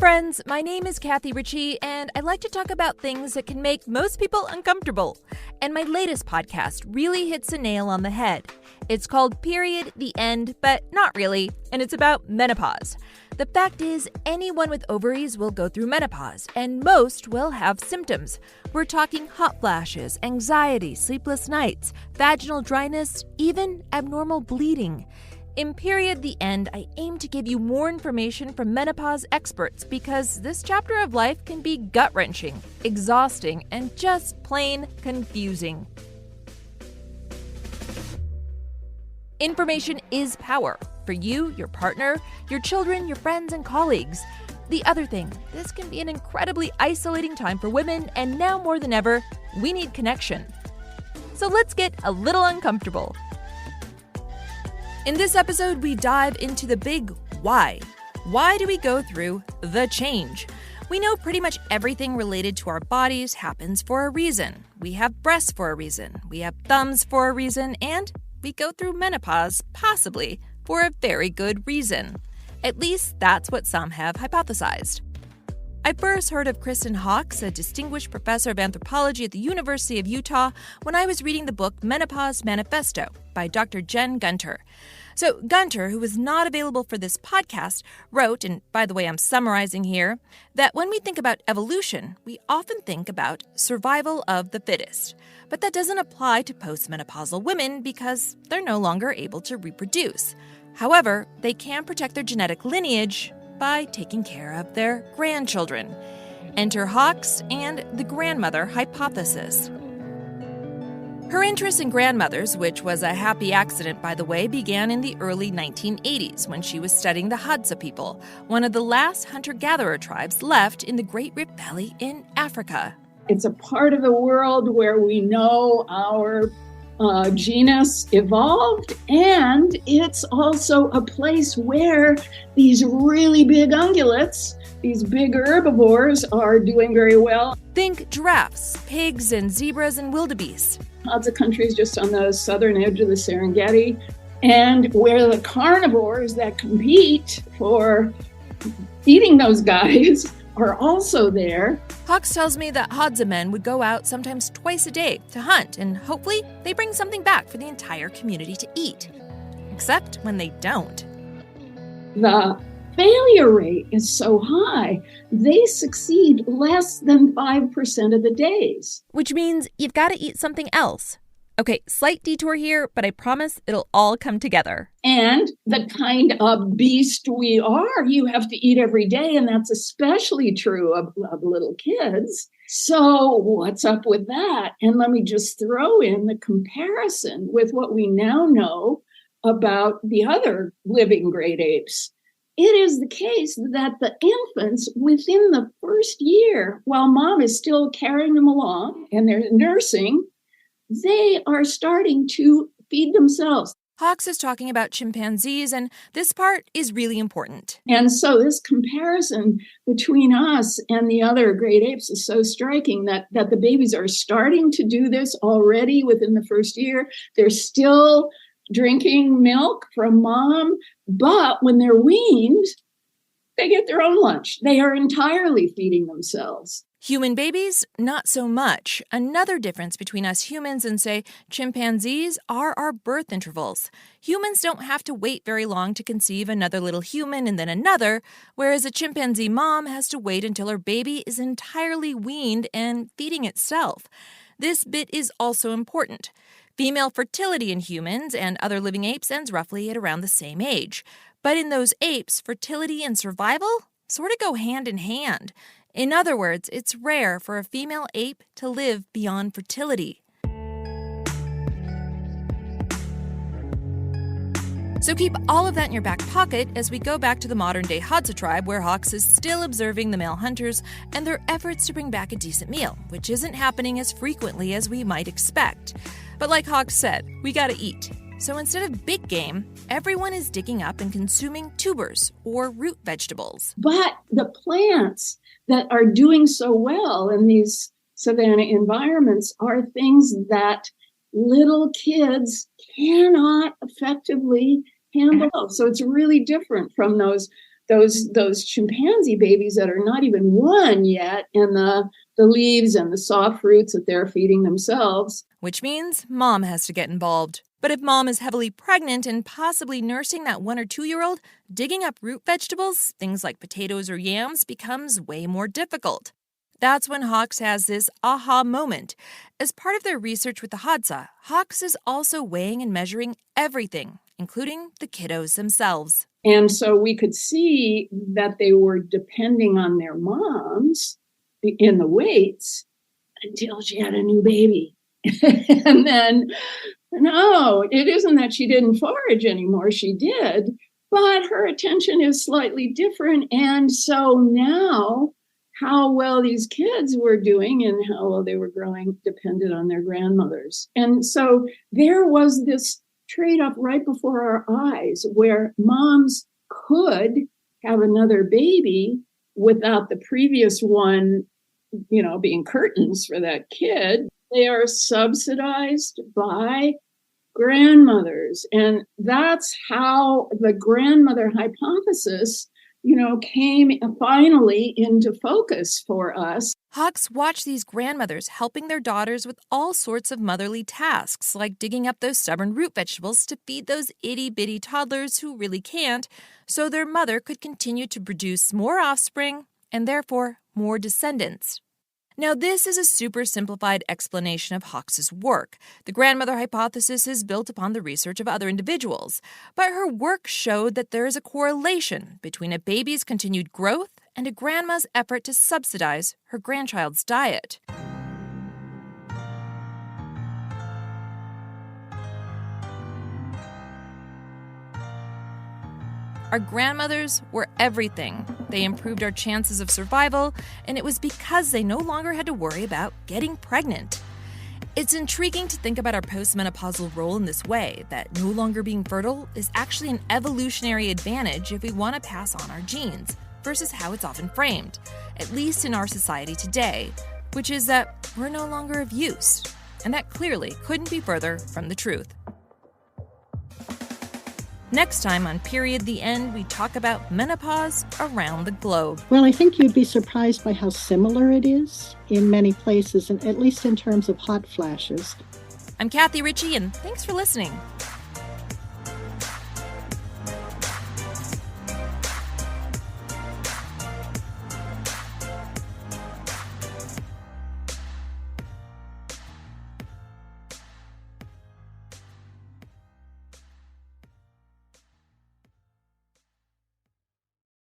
friends, my name is Ritchie, and I like to talk about things that can make most people uncomfortable. And my latest podcast really hits a nail on the head. It's called Period, the End, but not really, and it's about menopause. The fact is, anyone with ovaries will go through menopause, and most will have symptoms. We're talking hot flashes, anxiety, sleepless nights, vaginal dryness, even abnormal bleeding. In Period, the End, I aim to give you more information from menopause experts because this chapter of life can be gut-wrenching, exhausting, and just plain confusing. Information is power for you, your partner, your children, your friends, and colleagues. The other thing, this can be an incredibly isolating time for women, and now more than ever, we need connection. So let's get a little uncomfortable. In this episode, we dive into the big why. Why do we go through the change? We know pretty much everything related to our bodies happens for a reason. We have breasts for a reason, we have thumbs for a reason, and we go through menopause, possibly, for a very good reason. At least that's what some have hypothesized. I first heard of Kristen Hawkes, a distinguished professor of anthropology at the University of Utah, when I was reading the book Menopause Manifesto by Dr. Jen Gunter. So Gunter, who was not available for this podcast, wrote, and by the way I'm summarizing here, that when we think about evolution, we often think about survival of the fittest. But that doesn't apply to postmenopausal women because they're no longer able to reproduce. However, they can protect their genetic lineage by taking care of their grandchildren. Enter Hawkes and the grandmother hypothesis. Her interest in grandmothers, which was a happy accident by the way, began in the early 1980s when she was studying the Hadza people, one of the last hunter-gatherer tribes left in the Great Rift Valley in Africa. It's a part of the world where we know our genus evolved, and it's also a place where these really big ungulates, these big herbivores, are doing very well. Think giraffes, pigs, and zebras and wildebeest. Lots of countries just on the southern edge of the Serengeti, and where the carnivores that compete for eating those guys are also there. Hawkes tells me that Hadza men would go out sometimes twice a day to hunt, and hopefully they bring something back for the entire community to eat. Except when they don't. The failure rate is so high, they succeed less than 5% of the days. Which means you've got to eat something else. Okay, slight detour here, but I promise it'll all come together. And the kind of beast we are, you have to eat every day, and that's especially true of little kids. So what's up with that? And let me just throw in the comparison with what we now know about the other living great apes. It is the case that the infants within the first year, while mom is still carrying them along and they're nursing, they are starting to feed themselves. Hawkes is talking about chimpanzees, and this part is really important. And so this comparison between us and the other great apes is so striking that the babies are starting to do this already within the first year. They're still drinking milk from mom, but when they're weaned, they get their own lunch. They are entirely feeding themselves. Human babies, not so much. Another difference between us humans and, say, chimpanzees are our birth intervals. Humans don't have to wait very long to conceive another little human and then another, whereas a chimpanzee mom has to wait until her baby is entirely weaned and feeding itself. This bit is also important. Female fertility in humans and other living apes ends roughly at around the same age. But in those apes, fertility and survival sort of go hand in hand. In other words, it's rare for a female ape to live beyond fertility. So keep all of that in your back pocket as we go back to the modern-day Hadza tribe where Hawkes is still observing the male hunters and their efforts to bring back a decent meal, which isn't happening as frequently as we might expect. But like Hawkes said, we gotta eat. So instead of big game, everyone is digging up and consuming tubers or root vegetables. But the plants that are doing so well in these savanna environments are things that little kids cannot effectively handle. So it's really different from those those chimpanzee babies that are not even one yet, and the leaves and the soft fruits that they're feeding themselves. Which means mom has to get involved. But if mom is heavily pregnant and possibly nursing that 1 or 2-year-old, digging up root vegetables, things like potatoes or yams, becomes way more difficult. That's when Hawkes has this aha moment. As part of their research with the Hadza, Hawkes is also weighing and measuring everything, including the kiddos themselves. And so we could see that they were depending on their moms in the weights until she had a new baby. And then, no, it isn't that she didn't forage anymore. She did, but her attention is slightly different. And so now how well these kids were doing and how well they were growing depended on their grandmothers. And so there was this trade-off right before our eyes where moms could have another baby without the previous one, being curtains for that kid. They are subsidized by grandmothers. And that's how the grandmother hypothesis, came finally into focus for us. Hawkes watched these grandmothers helping their daughters with all sorts of motherly tasks, like digging up those stubborn root vegetables to feed those itty-bitty toddlers who really can't, so their mother could continue to produce more offspring and therefore more descendants. Now, this is a super simplified explanation of Hawkes' work. The grandmother hypothesis is built upon the research of other individuals, but her work showed that there is a correlation between a baby's continued growth and a grandma's effort to subsidize her grandchild's diet. Our grandmothers were everything. They improved our chances of survival, and it was because they no longer had to worry about getting pregnant. It's intriguing to think about our postmenopausal role in this way, that no longer being fertile is actually an evolutionary advantage if we want to pass on our genes, versus how it's often framed, at least in our society today, which is that we're no longer of use. And that clearly couldn't be further from the truth. Next time on Period the End, we talk about menopause around the globe. Well, I think you'd be surprised by how similar it is in many places, and at least in terms of hot flashes. I'm Kathy Ritchie, and thanks for listening.